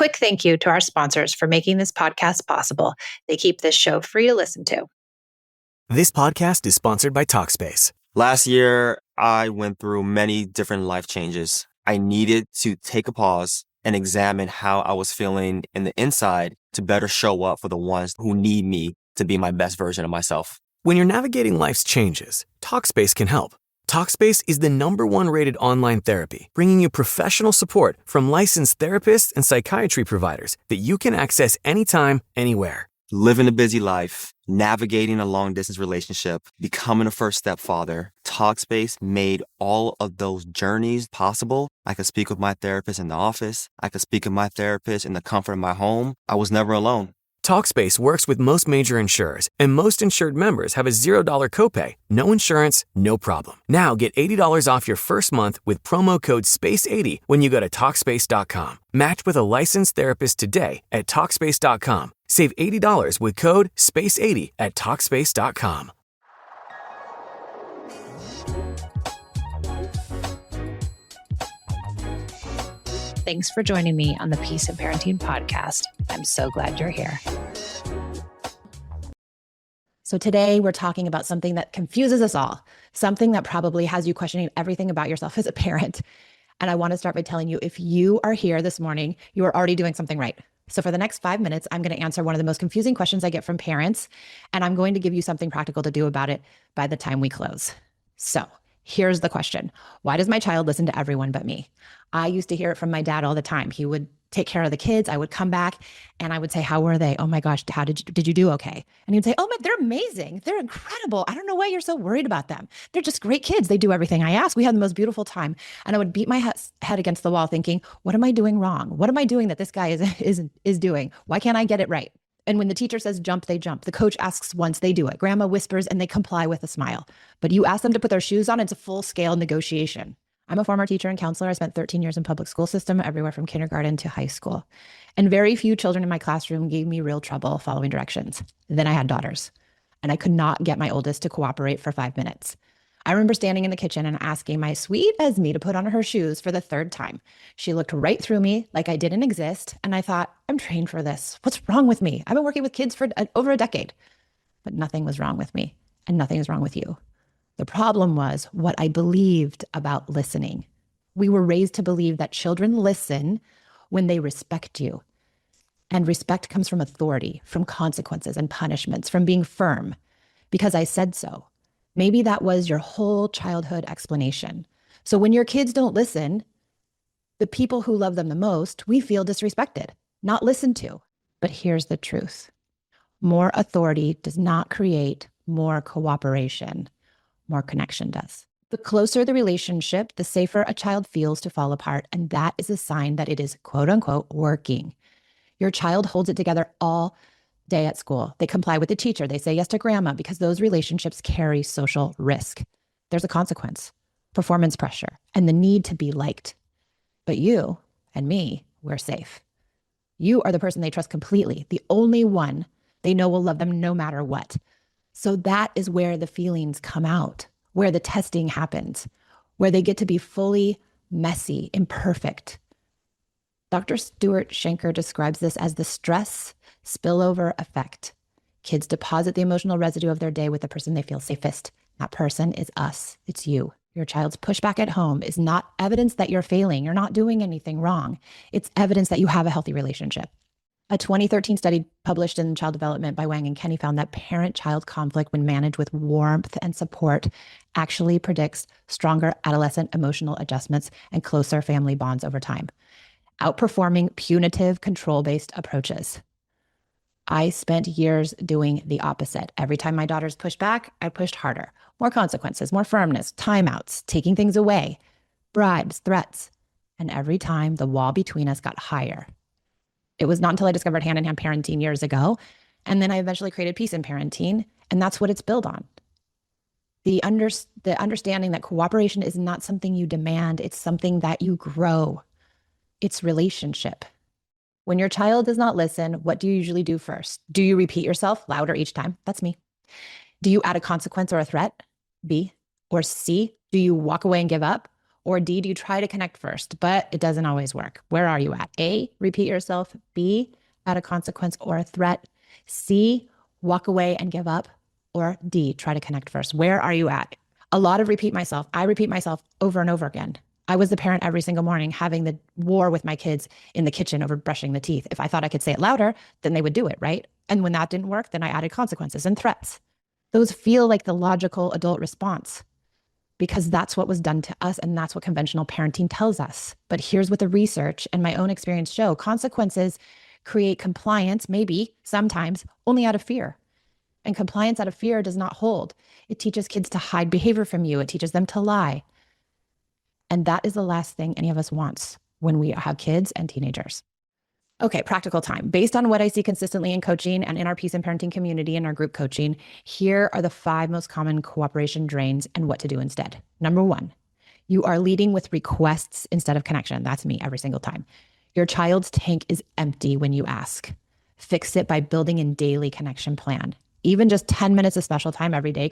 quick thank you to our sponsors for making this podcast possible. They keep this show free to listen to. This podcast is sponsored by Talkspace. Last year, I went through many different life changes. I needed to take a pause and examine how I was feeling in the inside to better show up for the ones who need me to be my best version of myself. When you're navigating life's changes, Talkspace can help. Talkspace is the #1 rated online therapy, bringing you professional support from licensed therapists and psychiatry providers that you can access anytime, anywhere. Living a busy life, navigating a long-distance relationship, becoming a first-step father, Talkspace made all of those journeys possible. I could speak with my therapist in the office. I could speak with my therapist in the comfort of my home. I was never alone. Talkspace works with most major insurers, and most insured members have a $0 copay. No insurance, no problem. Now get $80 off your first month with promo code SPACE80 when you go to Talkspace.com. Match with a licensed therapist today at Talkspace.com. Save $80 with code SPACE80 at Talkspace.com. Thanks for joining me on the Peace in Parenting podcast. I'm so glad you're here. So today we're talking about something that confuses us all, something that probably has you questioning everything about yourself as a parent. And I want to start by telling you, if you are here this morning, you are already doing something right. So for the next 5 minutes, I'm going to answer one of the most confusing questions I get from parents, and I'm going to give you something practical to do about it by the time we close. So here's the question. Why does my child listen to everyone but me? I used to hear it from my dad all the time. He would take care of the kids. I would come back and I would say, how were they? Oh my gosh, how did you do okay? And he'd say, oh, they're amazing. They're incredible. I don't know why you're so worried about them. They're just great kids. They do everything I ask. We had the most beautiful time. And I would beat my head against the wall thinking, what am I doing wrong? What am I doing that this guy is doing? Why can't I get it right? And when the teacher says jump, they jump. The coach asks once, they do it. Grandma whispers and they comply with a smile. But you ask them to put their shoes on, it's a full-scale negotiation. I'm a former teacher and counselor. I spent 13 years in public school system, everywhere from kindergarten to high school. And very few children in my classroom gave me real trouble following directions. Then I had daughters, and I could not get my oldest to cooperate for 5 minutes. I remember standing in the kitchen and asking my sweet Esme to put on her shoes for the 3rd time. She looked right through me like I didn't exist, and I thought, I'm trained for this. What's wrong with me? I've been working with kids for over a decade. But nothing was wrong with me, and nothing is wrong with you. The problem was what I believed about listening. We were raised to believe that children listen when they respect you. And respect comes from authority, from consequences and punishments, from being firm, because I said so. Maybe that was your whole childhood explanation. So when your kids don't listen, the people who love them the most, we feel disrespected, not listened to. But here's the truth. More authority does not create more cooperation. More connection does. The closer the relationship, the safer a child feels to fall apart. And that is a sign that it is, quote unquote, working. Your child holds it together all day at school. They comply with the teacher. They say yes to grandma because those relationships carry social risk. There's a consequence, performance pressure, and the need to be liked. But you and me, we're safe. You are the person they trust completely, the only one they know will love them no matter what. So that is where the feelings come out, where the testing happens, where they get to be fully messy, imperfect. Dr. Stuart Shanker describes this as the stress spillover effect. Kids deposit the emotional residue of their day with the person they feel safest. That person is us. It's you. Your child's pushback at home is not evidence that you're failing. You're not doing anything wrong. It's evidence that you have a healthy relationship. A 2013 study published in Child Development by Wang and Kenny found that parent-child conflict, when managed with warmth and support, actually predicts stronger adolescent emotional adjustments and closer family bonds over time, outperforming punitive control-based approaches. I spent years doing the opposite. Every time my daughters pushed back, I pushed harder. More consequences, more firmness, timeouts, taking things away, bribes, threats. And every time the wall between us got higher. It was not until I discovered hand-in-hand parenting years ago, and then I eventually created Peace in Parenting, and that's what it's built on. The understanding that cooperation is not something you demand, it's something that you grow. It's relationship. When your child does not listen, what do you usually do first? Do you repeat yourself louder each time? That's me. Do you add a consequence or a threat? B. Or C. Do you walk away and give up? Or D, do you try to connect first, but it doesn't always work? Where are you at? A, repeat yourself. B, add a consequence or a threat. C, walk away and give up. Or D, try to connect first. Where are you at? A lot of repeat myself. I repeat myself over and over again. I was the parent every single morning having the war with my kids in the kitchen over brushing the teeth. If I thought I could say it louder, then they would do it, right? And when that didn't work, then I added consequences and threats. Those feel like the logical adult response because that's what was done to us and that's what conventional parenting tells us. But here's what the research and my own experience show. Consequences create compliance, maybe sometimes only out of fear. And compliance out of fear does not hold. It teaches kids to hide behavior from you. It teaches them to lie. And that is the last thing any of us wants when we have kids and teenagers. Okay, practical time. Based on what I see consistently in coaching and in our Peace and Parenting community and our group coaching, here are the 5 most common cooperation drains and what to do instead. Number 1, you are leading with requests instead of connection. That's me every single time. Your child's tank is empty when you ask. Fix it by building a daily connection plan. Even just 10 minutes of special time every day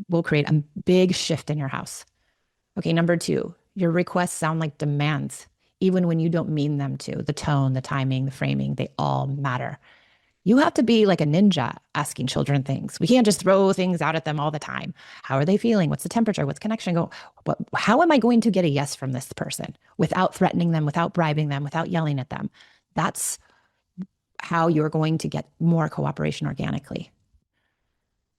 will create a big shift in your house. Okay, number 2, your requests sound like demands, even when you don't mean them to. The tone, the timing, the framing, they all matter. You have to be like a ninja asking children things. We can't just throw things out at them all the time. How are they feeling? What's the temperature? What's connection? How am I going to get a yes from this person without threatening them, without bribing them, without yelling at them? That's how you're going to get more cooperation organically.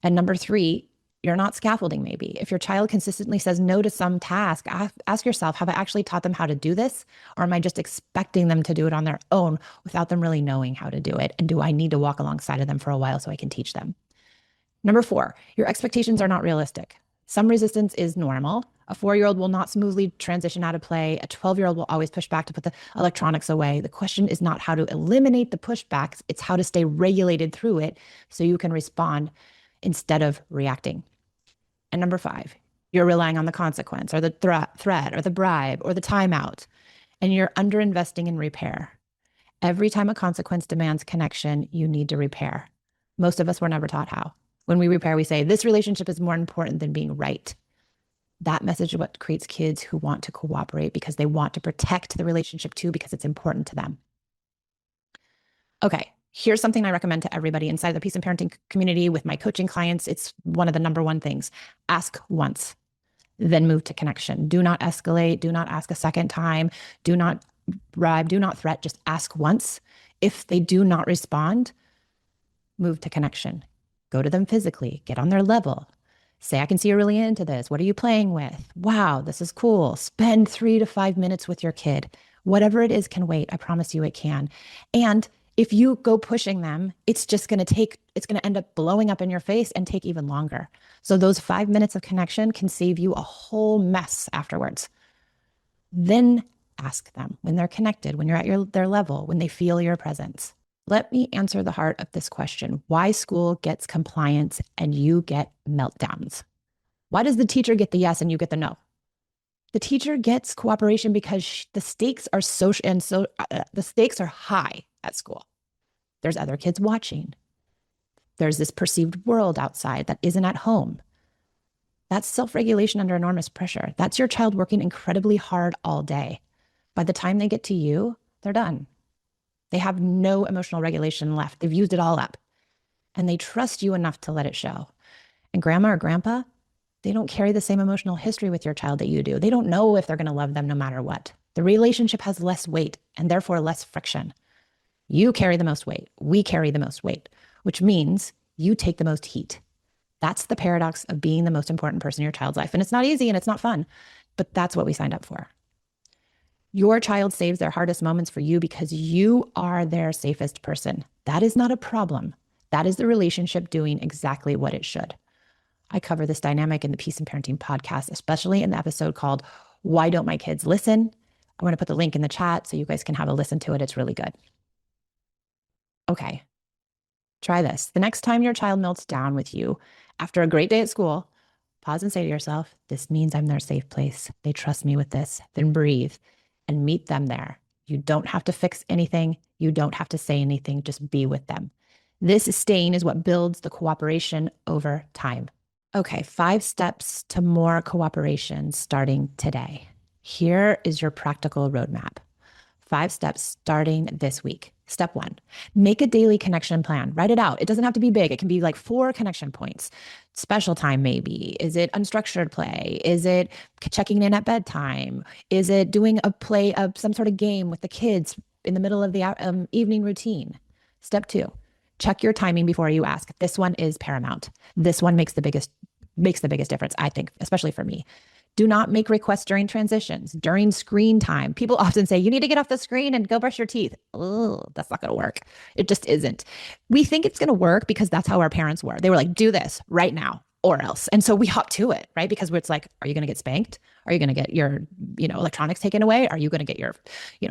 And number 3, you're not scaffolding maybe. If your child consistently says no to some task, ask yourself, have I actually taught them how to do this? Or am I just expecting them to do it on their own without them really knowing how to do it? And do I need to walk alongside of them for a while so I can teach them? Number 4, your expectations are not realistic. Some resistance is normal. A 4-year-old will not smoothly transition out of play. A 12-year-old will always push back to put the electronics away. The question is not how to eliminate the pushbacks. It's how to stay regulated through it so you can respond instead of reacting. And number 5, you're relying on the consequence or the threat or the bribe or the timeout, and you're underinvesting in repair. Every time a consequence demands connection, you need to repair. Most of us were never taught how. When we repair, we say, this relationship is more important than being right. That message is what creates kids who want to cooperate because they want to protect the relationship too because it's important to them. Okay. Here's something I recommend to everybody inside the Peace and Parenting community with my coaching clients. It's one of the number 1 things. Ask once, then move to connection. Do not escalate. Do not ask a second time. Do not bribe. Do not threat. Just ask once. If they do not respond, move to connection. Go to them physically. Get on their level. Say, I can see you're really into this. What are you playing with? Wow, this is cool. Spend 3 to 5 minutes with your kid. Whatever it is can wait. I promise you it can. And if you go pushing them, it's going to end up blowing up in your face and take even longer. So those 5 minutes of connection can save you a whole mess afterwards. Then ask them when they're connected, when you're at their level, when they feel your presence. Let me answer the heart of this question. Why school gets compliance and you get meltdowns? Why does the teacher get the yes and you get the no? The teacher gets cooperation because the stakes are the stakes are high at school. There's other kids watching. There's this perceived world outside that isn't at home. That's self-regulation under enormous pressure. That's your child working incredibly hard all day. By the time they get to you, they're done. They have no emotional regulation left. They've used it all up. And they trust you enough to let it show. And grandma or grandpa, they don't carry the same emotional history with your child that you do. They don't know if they're going to love them no matter what. The relationship has less weight and therefore less friction. You carry the most weight. We carry the most weight, which means you take the most heat. That's the paradox of being the most important person in your child's life. And it's not easy and it's not fun, but that's what we signed up for. Your child saves their hardest moments for you because you are their safest person. That is not a problem. That is the relationship doing exactly what it should. I cover this dynamic in the Peace and Parenting podcast, especially in the episode called Why Don't My Kids Listen? I'm going to put the link in the chat so you guys can have a listen to it. It's really good. Okay, try this. The next time your child melts down with you after a great day at school, pause and say to yourself, this means I'm their safe place. They trust me with this. Then breathe and meet them there. You don't have to fix anything. You don't have to say anything. Just be with them. This staying is what builds the cooperation over time. Okay, 5 steps to more cooperation starting today. Here is your practical roadmap. 5 steps starting this week. Step 1, make a daily connection plan. Write it out. It doesn't have to be big. It can be like 4 connection points. Special time, maybe. Is it unstructured play? Is it checking in at bedtime? Is it doing a play of some sort of game with the kids in the middle of the evening routine? Step 2, check your timing before you ask. This one is paramount. This one makes the biggest difference, I think, especially for me. Do not make requests during transitions, during screen time. People often say, you need to get off the screen and go brush your teeth. Oh, that's not going to work. It just isn't. We think it's going to work because that's how our parents were. They were like, do this right now or else. And so we hop to it, right? Because it's like, are you going to get spanked? Are you going to get your, electronics taken away? Are you going to get your,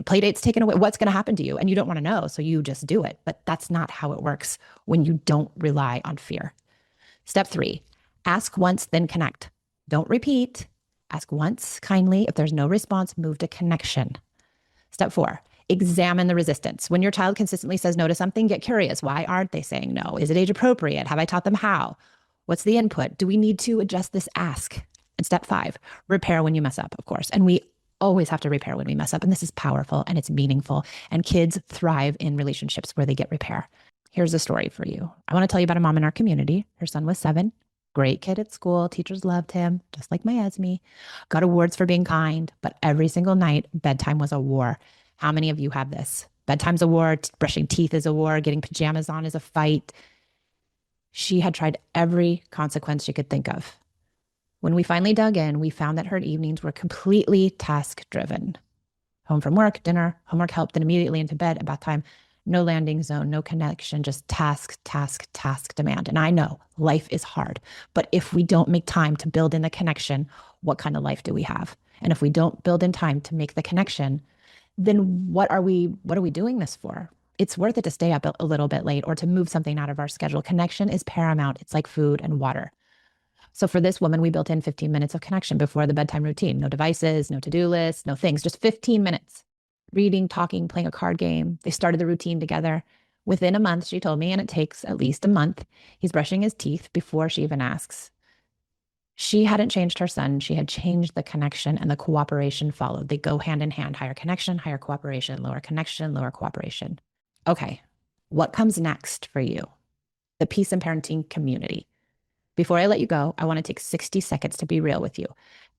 play dates taken away? What's going to happen to you? And you don't want to know. So you just do it. But that's not how it works when you don't rely on fear. Step 3, ask once, then connect. Don't repeat. Ask once kindly. If there's no response, move to connection. Step 4, examine the resistance. When your child consistently says no to something, get curious. Why aren't they saying no? Is it age appropriate? Have I taught them how? What's the input? Do we need to adjust this ask? And step 5, repair when you mess up, of course. And we always have to repair when we mess up. And this is powerful and it's meaningful. And kids thrive in relationships where they get repair. Here's a story for you. I want to tell you about a mom in our community. Her son was 7. Great kid at school. Teachers loved him, just like my Esme. Got awards for being kind, but every single night, bedtime was a war. How many of you have this? Bedtime's a war. Brushing teeth is a war. Getting pajamas on is a fight. She had tried every consequence she could think of. When we finally dug in, we found that her evenings were completely task-driven. Home from work, dinner, homework help, then immediately into bed at bath time. No landing zone, no connection, just task demand. And I know life is hard, but if we don't make time to build in the connection, what kind of life do we have? And if we don't build in time to make the connection, then what are we doing this for? It's worth it to stay up a little bit late or to move something out of our schedule. Connection is paramount. It's like food and water. So for this woman, we built in 15 minutes of connection before the bedtime routine. No devices, no to-do lists, no things, just 15 minutes. Reading, talking, playing a card game. They started the routine together. Within a month, she told me, and it takes at least a month, he's brushing his teeth before she even asks. She hadn't changed her son. She had changed the connection, and the cooperation followed. They go hand in hand. Higher connection, higher cooperation, lower connection, lower cooperation. Okay, what comes next for you? The Peace and Parenting community. Before I let you go, I want to take 60 seconds to be real with you.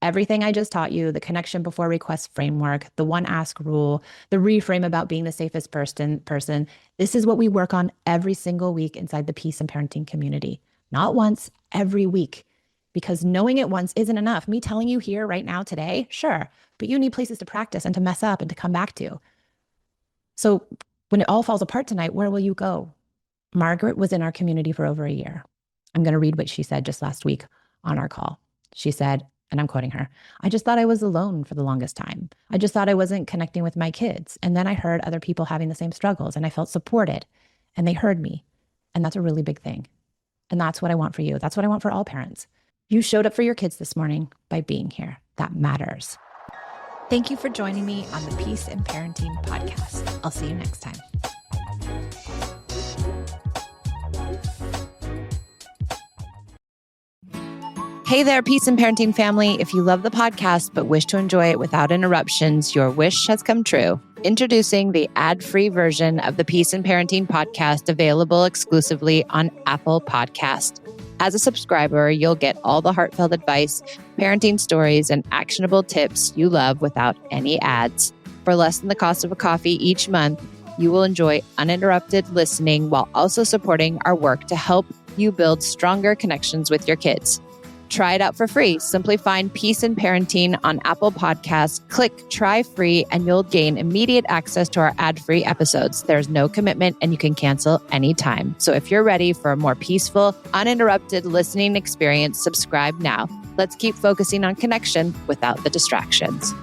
Everything I just taught you, the connection before request framework, the 1 ask rule, the reframe about being the safest person, this is what we work on every single week inside the Peace and Parenting community. Not once, every week. Because knowing it once isn't enough. Me telling you here right now today, sure, but you need places to practice and to mess up and to come back to. So when it all falls apart tonight, where will you go? Margaret was in our community for over a year. I'm going to read what she said just last week on our call. She said, and I'm quoting her, I just thought I was alone for the longest time. I just thought I wasn't connecting with my kids. And then I heard other people having the same struggles and I felt supported and they heard me. And that's a really big thing. And that's what I want for you. That's what I want for all parents. You showed up for your kids this morning by being here. That matters. Thank you for joining me on the Peace and Parenting podcast. I'll see you next time. Hey there, Peace and Parenting family. If you love the podcast but wish to enjoy it without interruptions, your wish has come true. Introducing the ad-free version of the Peace and Parenting podcast, available exclusively on Apple Podcast. As a subscriber, you'll get all the heartfelt advice, parenting stories, and actionable tips you love without any ads. For less than the cost of a coffee each month, you will enjoy uninterrupted listening while also supporting our work to help you build stronger connections with your kids. Try it out for free. Simply find Peace and Parenting on Apple Podcasts, click Try Free, and you'll gain immediate access to our ad-free episodes. There's no commitment and you can cancel anytime. So if you're ready for a more peaceful, uninterrupted listening experience, subscribe now. Let's keep focusing on connection without the distractions.